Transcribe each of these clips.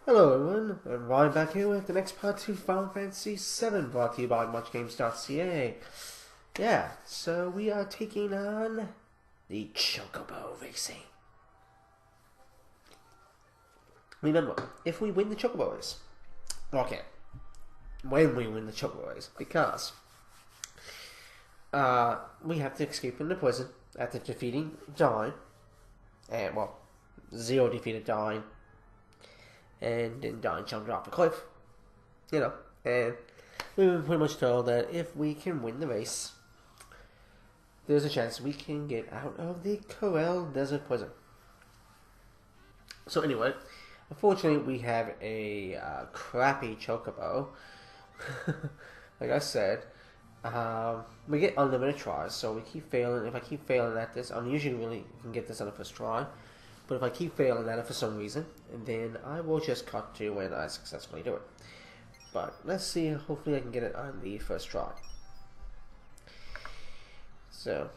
Hello everyone, I'm Ryan back here with the next part to Final Fantasy VII, brought to you by MuchGames.ca. Yeah, so we are taking on the Chocobo Racing. Remember, if we win the Chocobo race, okay, when we win the Chocobo race, because we have to escape from the prison after defeating Dine, and well, Zero defeated Dine, and then Dine jumped off a cliff, and we were pretty much told that if we can win the race, there's a chance we can get out of the Corel Desert prison. So anyway, unfortunately we have a crappy Chocobo. Like I said, we get unlimited tries, so we keep failing. If I keep failing at this, I'm usually really can get this on the first try. But if I keep failing at it for some reason, then I will just cut to when I successfully do it. But let's see, hopefully I can get it on the first try. So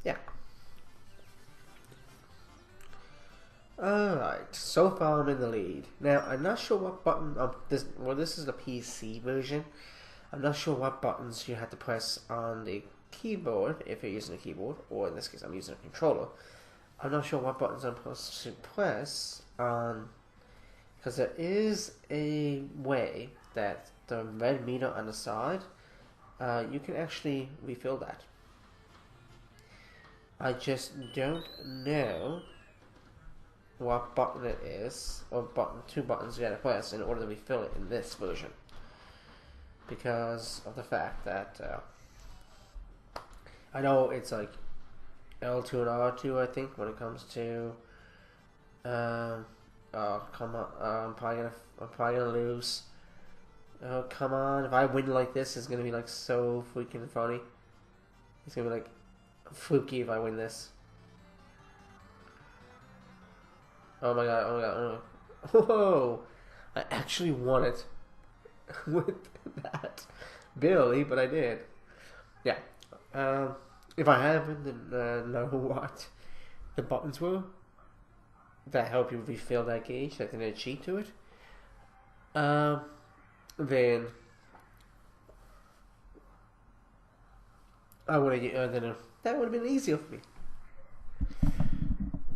yeah. Alright, so far I'm in the lead. Now, I'm not sure what button, this is the PC version. I'm not sure what buttons you have to press on the keyboard, if you're using a keyboard, or in this case I'm using a controller. I'm not sure what buttons I'm supposed to press on, because there is a way that the red meter on the side, you can actually refill that. I just don't know what button it is, or two buttons you gotta press in order to refill it in this version. Because of the fact that I know it's like L2 and R2, I think, when it comes to oh come on, I'm probably gonna lose. Oh come on, if I win like this, it's gonna be like so freaking funny. It's gonna be like fluky if I win this. Oh my god, oh my god, oh my god. Whoa! I actually won it with that. Barely, but I did. Yeah. If I haven't know what the buttons were that help you refill that gauge, like there's a cheat to it, then I would have that would have been easier for me.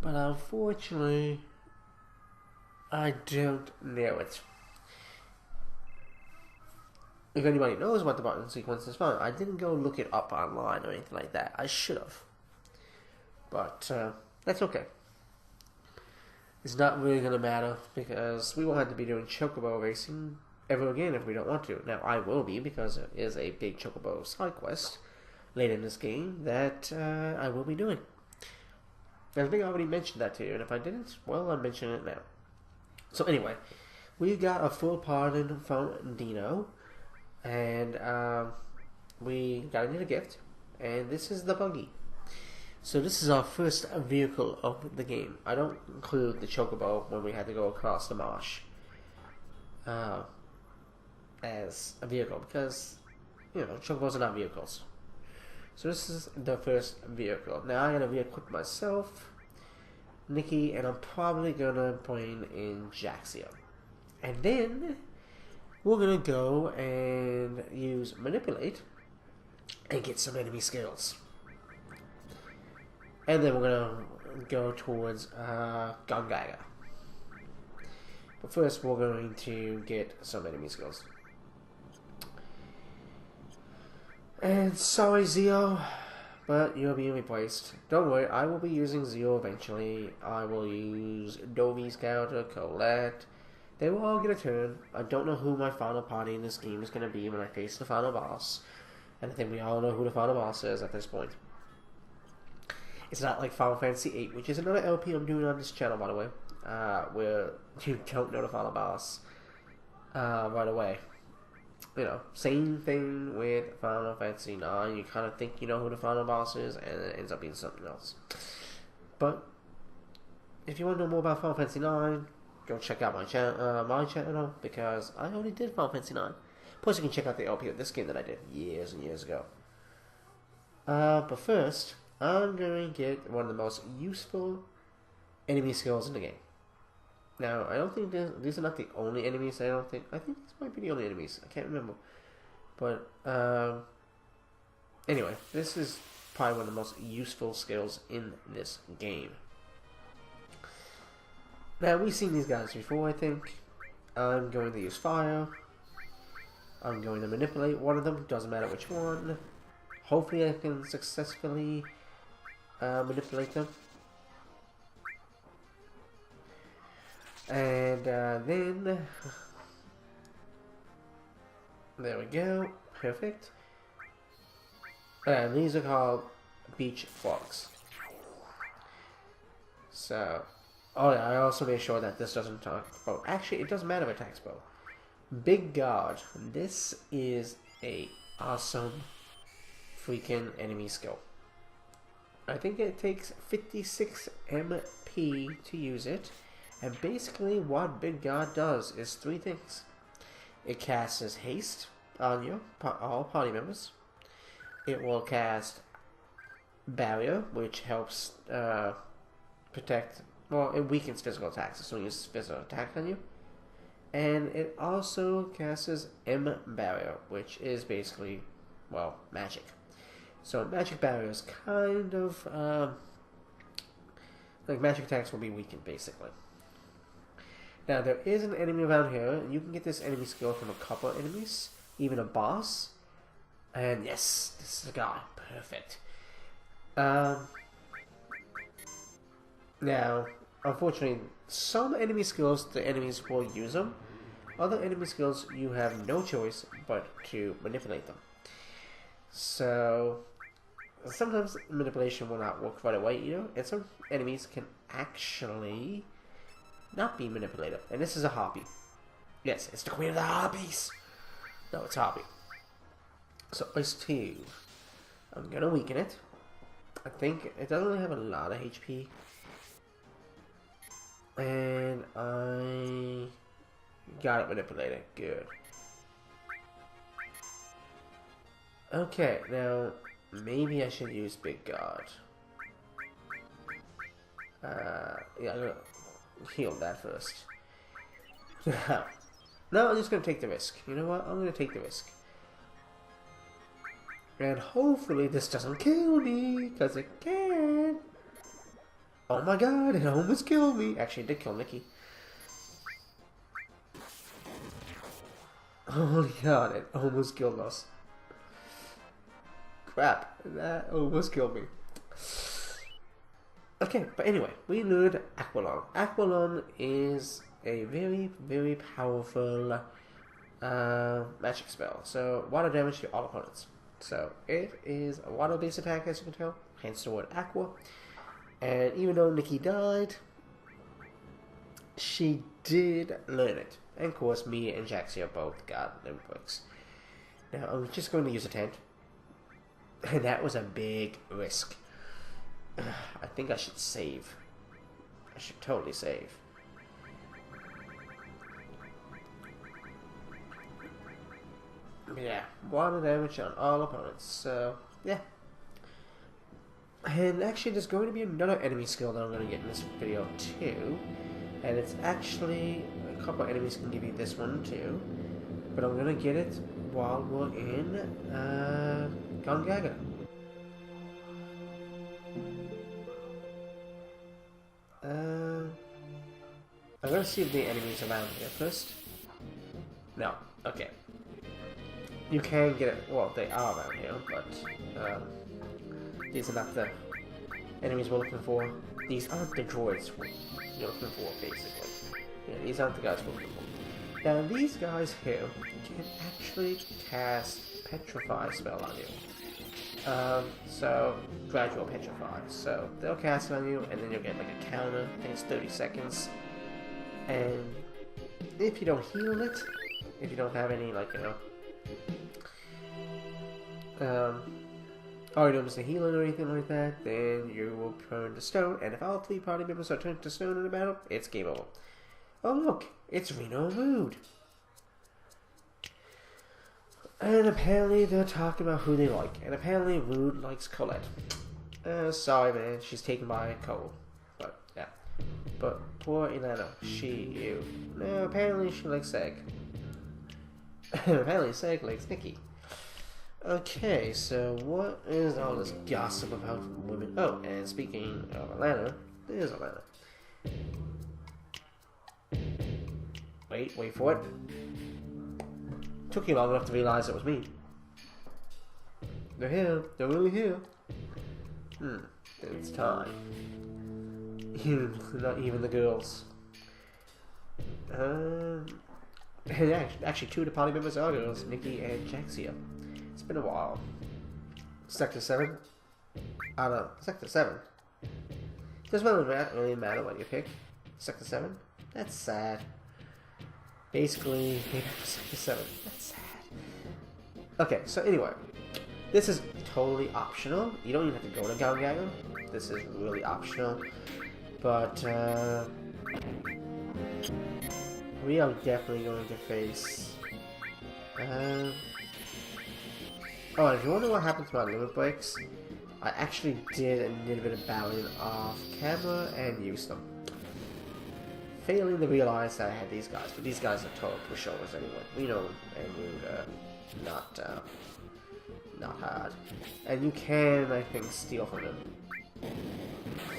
But unfortunately, I don't know it. If anybody knows what the button sequence is from, I didn't go look it up online or anything like that. I should have. But that's okay. It's not really going to matter because we won't have to be doing Chocobo racing ever again if we don't want to. Now, I will be because there is a big Chocobo side quest later in this game that I will be doing. I think I already mentioned that to you, and if I didn't, well, I'm mentioning it now. So anyway, we got a full pardon from Dino. And we got a gift, and this is the buggy. So this is our first vehicle of the game. I don't include the Chocobo when we had to go across the marsh as a vehicle, because, Chocobos are not vehicles. So this is the first vehicle. Now I'm going to re-equip myself, Nikki, and I'm probably going to bring in Jaxia. And then we're going to go and use Manipulate and get some enemy skills. And then we're going to go towards Gungaga. But first we're going to get some enemy skills. And sorry Zio, but you're being replaced. Don't worry, I will be using Zio eventually. I will use Dovi's character, Colette. They will all get a turn. I don't know who my final party in this game is going to be when I face the final boss. And I think we all know who the final boss is at this point. It's not like Final Fantasy VIII, which is another LP I'm doing on this channel, by the way, where you don't know the final boss right away. Same thing with Final Fantasy IX. You kind of think you know who the final boss is, and it ends up being something else. But if you want to know more about Final Fantasy IX, go check out my channel, because I already did Final Fantasy IX. Plus, you can check out the LP of this game that I did years and years ago. But first, I'm going to get one of the most useful enemy skills in the game. Now, I don't think these are not the only enemies. I think these might be the only enemies. I can't remember. But, anyway, this is probably one of the most useful skills in this game. Now, we've seen these guys before, I think. I'm going to use fire. I'm going to manipulate one of them. Doesn't matter which one. Hopefully I can successfully manipulate them. And then... there we go. Perfect. And these are called beach frogs. So... oh yeah, I also made sure that this doesn't talk bow. Actually, it doesn't matter if it attacks bow. Big Guard. This is a awesome freaking enemy skill. I think it takes 56 MP to use it. And basically what Big Guard does is 3 things. It casts haste on you, all party members. It will cast barrier, which helps protect... well, it weakens physical attacks, so it uses physical attack on you. And it also casts M barrier, which is basically, well, magic. So magic barrier is kind of, like magic attacks will be weakened, basically. Now, there is an enemy around here, and you can get this enemy skill from a couple of enemies, even a boss. And yes, this is a guy. Perfect. Now, unfortunately, some enemy skills, the enemies will use them. Other enemy skills, you have no choice but to manipulate them. So, sometimes manipulation will not work right away either, and some enemies can actually not be manipulated. And this is a harpy. Yes, it's the queen of the harpies. No, it's harpy. So, Ice 2. I'm gonna weaken it. I think it doesn't really have a lot of HP. And I got it manipulated. Good. Okay, now maybe I should use Big Guard. Yeah, I'm gonna heal that first. No, I'm just gonna take the risk. You know what? I'm gonna take the risk. And hopefully this doesn't kill me, because it can. Oh my god, it almost killed me. Actually, it did kill Nikki. Holy god, it almost killed us. Crap, that almost killed me. Okay, but anyway, we learned Aqualung. Aqualung is a very, very powerful magic spell. So, water damage to all opponents. So, it is a water-based attack, as you can tell, hence the word Aqua. And even though Nikki died, she did learn it. And of course, me and Jaxia both got them bricks. Now, I'm just going to use a tent. And that was a big risk. I think I should save. I should totally save. Yeah, water damage on all opponents. So, yeah. And actually, there's going to be another enemy skill that I'm going to get in this video too. And it's actually, a couple of enemies can give you this one too. But I'm going to get it while we're in Gongaga. I'm going to see if the enemies around here first. No, okay. You can get it, well, they are around here, but these are not the enemies we're looking for. These aren't the droids you're looking for, basically. Yeah, these aren't the guys we're looking for. Now, these guys here can actually cast Petrify spell on you. So, gradual Petrify. So, they'll cast it on you, and then you'll get like a counter. I think it's 30 seconds. And if you don't heal it, if you don't have any, like, you know, items to heal it or anything like that, then you will turn to stone, and if all 3 party members are turned to stone in a battle, it's game over. Oh look, it's Reno Rude. And apparently they're talking about who they like, and apparently Rude likes Colette. Sorry, man. She's taken by a cold. But, yeah. But poor Elena. You. No, apparently she likes egg. Apparently Seg likes Nikki. Okay, so what is all this gossip about women? Oh, and speaking of Atlanta, there's Atlanta. Wait for it. Took you long enough to realize it was me. They're here. They're really here. It's time. Not even the girls. Actually, two of the party members are girls, Nikki and Jaxia. It's been a while. Sector 7? I don't know. Sector 7? Doesn't really matter what you pick. Sector 7? That's sad. Basically, Sector 7. That's sad. Okay, so anyway. This is totally optional. You don't even have to go to Gangaga. This is really optional. But, we are definitely going to face... Oh, if you wonder what happened to my limit breaks, I actually did a little bit of battling off camera and used them. Failing to realize that I had these guys, but these guys are total pushovers anyway. We know, and we're not hard. And you can, I think, steal from them.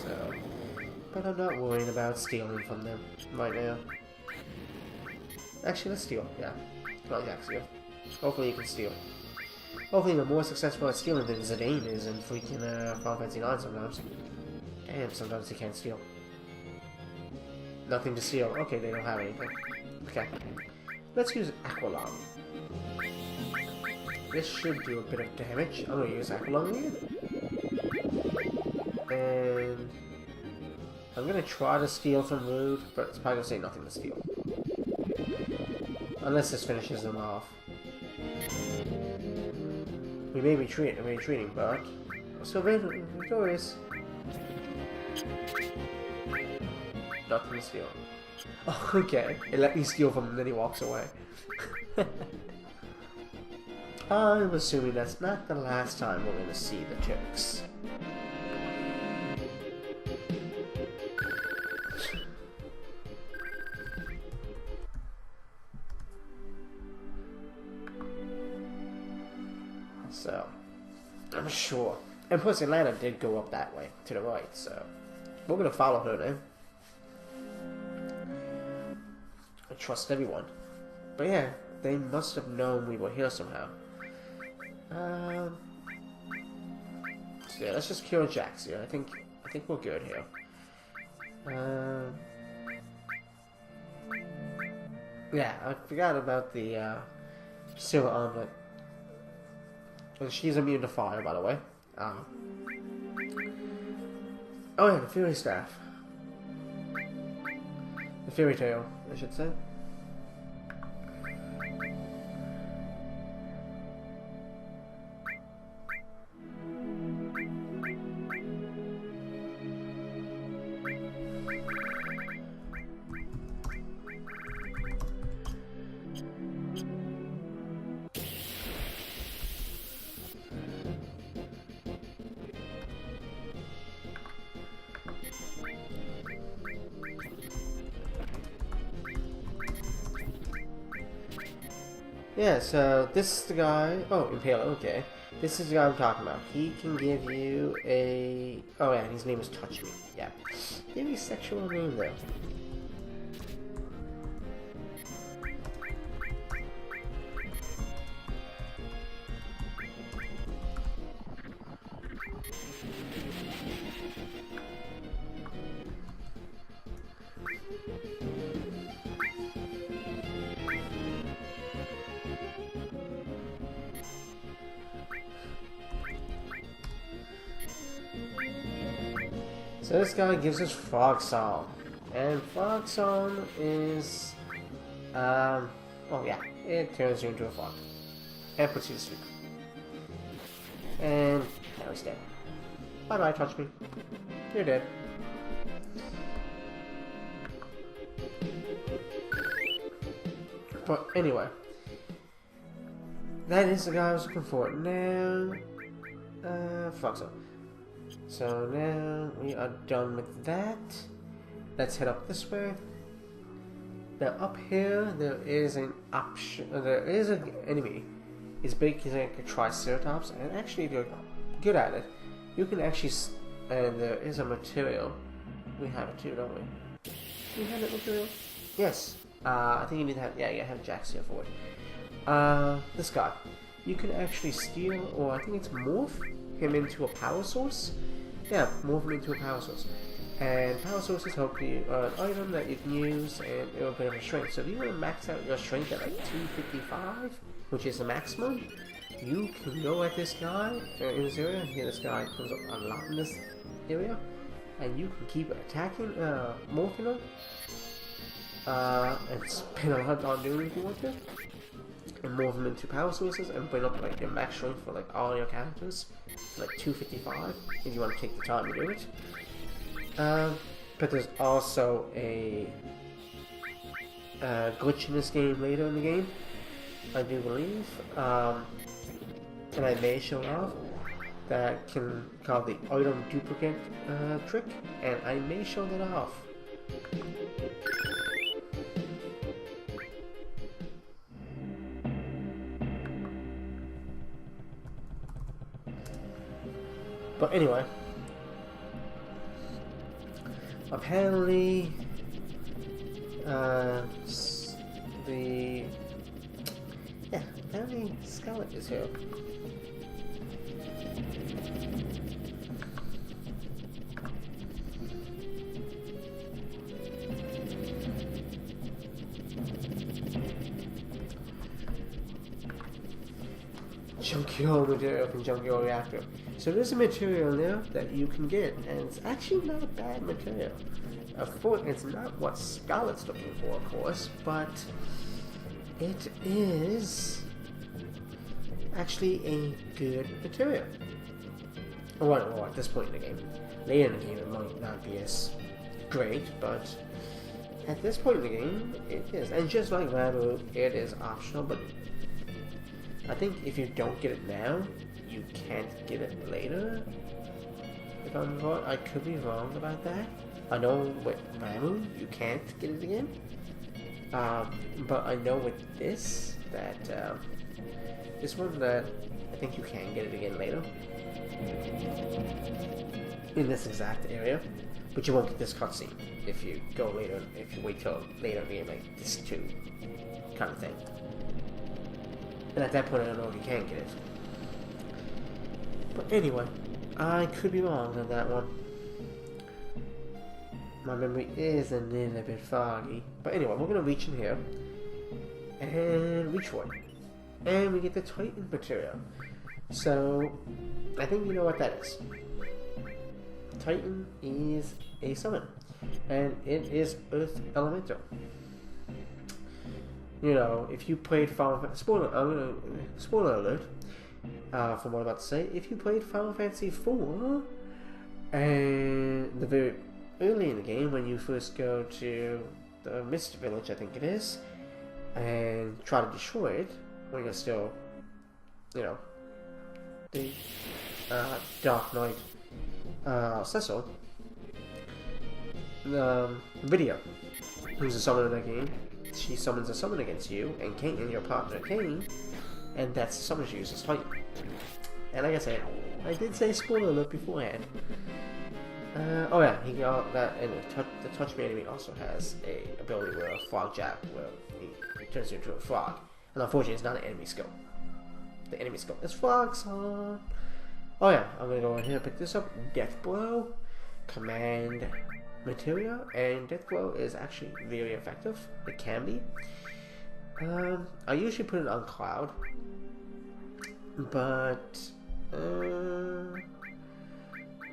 So, but I'm not worrying about stealing from them right now. Actually, let's steal. Yeah, not Jaxia. Hopefully you can steal. Hopefully you're more successful at stealing than Zidane is in freaking Final Fantasy 9 sometimes. Damn, sometimes he can't steal. Nothing to steal. Okay, they don't have anything. Okay. Let's use Aqualung. This should do a bit of damage. I'm gonna use Aqualung again. And I'm gonna try to steal from Rude, but it's probably gonna say nothing to steal. Unless this finishes them off. We may be retreating, but we're still victorious. Nothing to steal. Oh, okay. It let me steal from him, and then he walks away. I'm assuming that's not the last time we're going to see the Turks. So, I'm sure. And plus, Atlanta did go up that way, to the right, so we're going to follow her now. I trust everyone. But yeah, they must have known we were here somehow. So yeah, let's just kill Jaxia. I think we're good here. Yeah, I forgot about the silver armlet. And she's immune to fire, by the way. Oh yeah, the Fury Staff. The Fairy Tail, I should say. Yeah, so this is the guy... Oh, Impaler, okay. This is the guy I'm talking about. He can give you a... Oh yeah, his name is Touch Me. Yeah. Very sexual name, though. So this guy gives us Frog Song, and Frog Song is, oh yeah, it turns you into a frog, and puts you to sleep. And now he's dead. Bye bye, Touch Me. You're dead. But anyway, that is the guy I was looking for. Now, Frog Song. So now we are done with that. Let's head up this way. Now up here there is an option. There is an enemy. It's big like a Triceratops, and actually if you're good at it, you can actually. And there is a material. We have it too, don't we? Do we have that material? Yes. I think you need to have. Yeah, you have Jax here for it. This guy. You can actually steal, or I think it's morph him into a power source. Yeah, morph him into a power source. And power sources help you an item that you can use, and it'll give a strength. So if you want to max out your strength at like 255, which is the maximum, you can go at this guy in this area. Here, this guy comes up a lot in this area, and you can keep attacking, morphing him, and spend a lot on doing if you want to. And morph them into power sources and bring up like your max strength for like all your characters, like 255 if you want to take the time to do it. But there's also a glitch in this game later in the game, I do believe, and I may show off that can call the item duplicate trick, and I may show that off. But anyway, apparently, apparently Scarlet is here. Junkyard material from Junkyard Reactor. So there's a material there that you can get, and it's actually not a bad material. Of course, it's not what Scarlet's looking for, of course, but it is actually a good material. Well, at this point in the game. Later in the game it might not be as great, but at this point in the game, it is. And just like Ramu, it is optional, but I think if you don't get it now, you can't get it later. If I'm wrong, I could be wrong about that. I know with Ramu, you can't get it again. But I know with this, that this one that I think you can get it again later. In this exact area. But you won't get this cutscene if you go later, if you wait till later in the game, like this 2 kind of thing. And at that point, I don't know if you can get it. But anyway, I could be wrong on that one. My memory is a little bit foggy. But anyway, we're going to reach in here. And reach for it. And we get the Titan material. So, I think you know what that is. Titan is a summon. And it is Earth Elemental. You know, if you played Final Fantasy... Spoiler alert. From what I'm about to say. If you played Final Fantasy IV... And the very early in the game, when you first go to the Mist Village, I think it is, and try to destroy it, when you're still, you know, the Dark Knight Cecil, Video, who's a summoner in that game, she summons a summon against you, and Kane, and your partner Kane, and that's the summon she uses, Titan. And like I said, I did say spoiler alert beforehand. Oh yeah, he got that, and the touch me enemy also has a ability where a frog jab, where he turns you into a frog. And unfortunately, it's not an enemy skill. The enemy skill is frog song. Oh yeah, I'm gonna go in here and pick this up. Death Blow, command material, and Death Blow is actually very effective. It can be. I usually put it on Cloud, but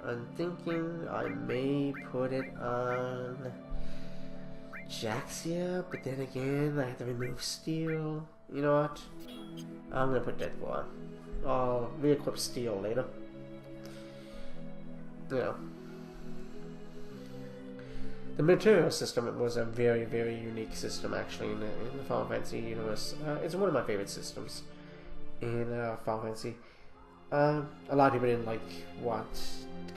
I'm thinking I may put it on Jaxia, but then again, I have to remove Steel. You know what? I'm gonna put Death Blow on. I'll re-equip Steel later. You know. The material system was a very, very unique system, actually, in the Final Fantasy universe. It's one of my favorite systems in Final Fantasy. A lot of people didn't like what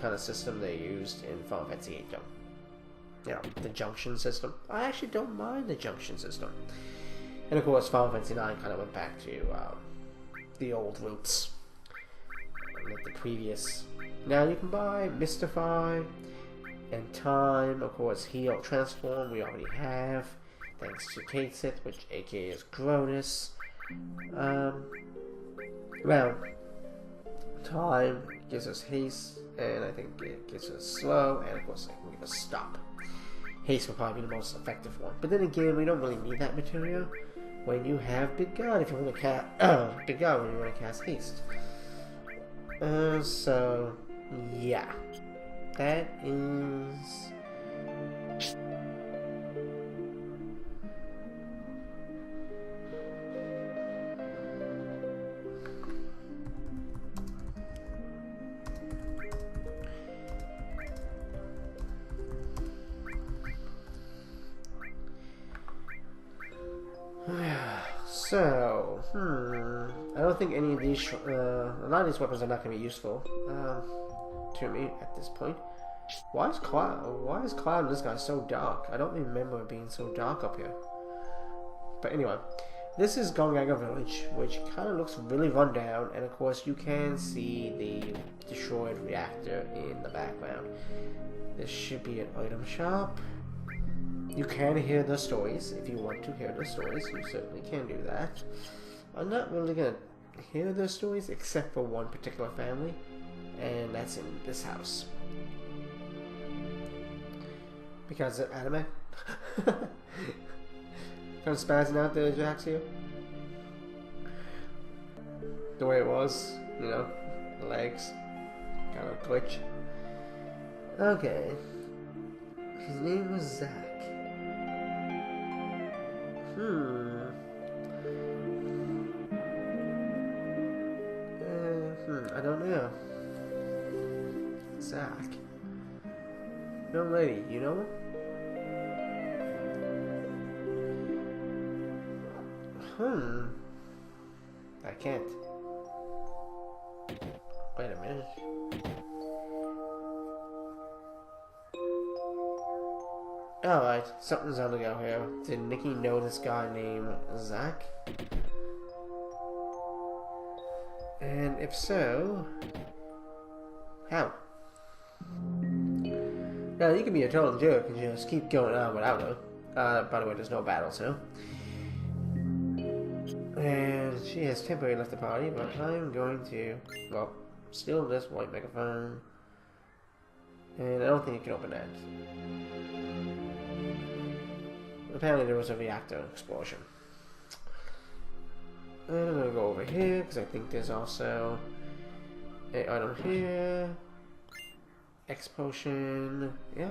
kind of system they used in Final Fantasy VIII. You know, the junction system. I actually don't mind the junction system. And of course, Final Fantasy IX kind of went back to the old roots, like the previous. Now you can buy Mystify and Time, of course, Heal, Transform. We already have, thanks to Katesith, which aka is Gronus. Well, Time gives us haste, and I think it gives us slow, and of course it can give us stop. Haste will probably be the most effective one, but then again, we don't really need that material when you have Big God. If you want to cast Big God, when you want to cast haste. So yeah, that is. So, I don't think any of these, a lot of these weapons are not going to be useful, to me at this point. Why is Cloud and this guy so dark? I don't remember it being so dark up here. But anyway, this is Gongaga Village, which kind of looks really run down, and of course you can see the destroyed reactor in the background. This should be an item shop. You can hear the stories. If you want to hear the stories, you certainly can do that. I'm not really going to hear the stories except for one particular family, and that's in this house. Because of anime. Kind of spazzing out there, Jax here. The way it was, you know, the legs. Kind of glitch. Okay. His name was Zach. I don't know. Zach. Young lady, you know him? I can't. Wait a minute. Alright, something's on the go here. Did Nikki know this guy named Zach? And if so, how? Now, you can be a total jerk and just keep going on without her. By the way, there's no battles, so. And she has temporarily left the party, but I'm going to, well, steal this white megaphone. And I don't think you can open that. Apparently there was a reactor explosion. And I'm gonna go over here because I think there's also an item here. X potion, yeah,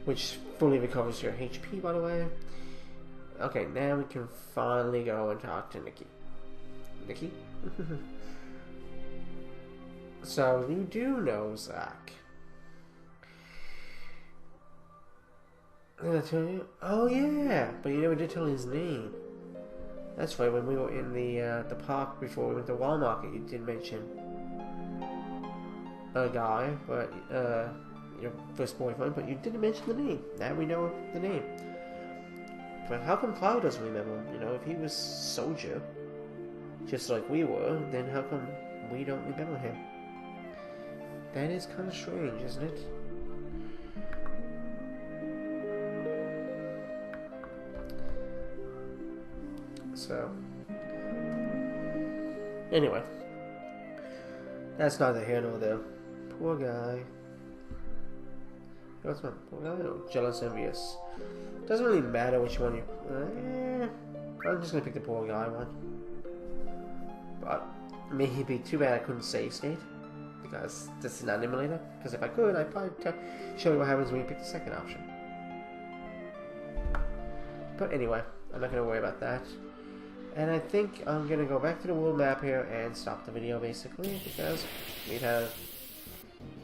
which fully recovers your HP, by the way. Okay, now we can finally go and talk to Nikki. Nikki? So you do know Zach. Did I tell you? Oh yeah, but you never did tell his name. That's right. When we were in the park before we went to Walmart, you did mention a guy, but your first boyfriend. But you didn't mention the name. Now we know the name. But how come Cloud doesn't remember him? You know, if he was Soldier, just like we were, then how come we don't remember him? That is kind of strange, isn't it? So, anyway, that's neither here nor there. Poor guy. What's my poor guy? Oh, jealous, envious. Doesn't really matter which one you. I'm just gonna pick the poor guy one. But maybe too bad I couldn't save state because this is not an emulator. Because if I could, I'd probably show you what happens when you pick the second option. But anyway, I'm not gonna worry about that. And I think I'm going to go back to the world map here and stop the video basically because we have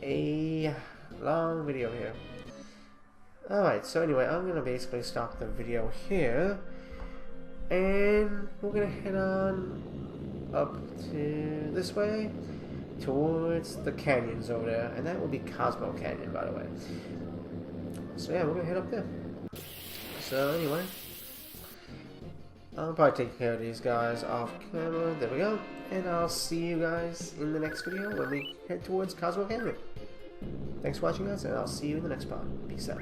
a long video here. Alright, so anyway, I'm going to basically stop the video here and we're going to head on up to this way towards the canyons over there, and that will be Cosmo Canyon, by the way. So yeah, we're gonna head up there. So anyway, I'll probably take care of these guys off camera. There we go. And I'll see you guys in the next video when we head towards Cosmo Canyon. Thanks for watching, guys, and I'll see you in the next part. Peace out.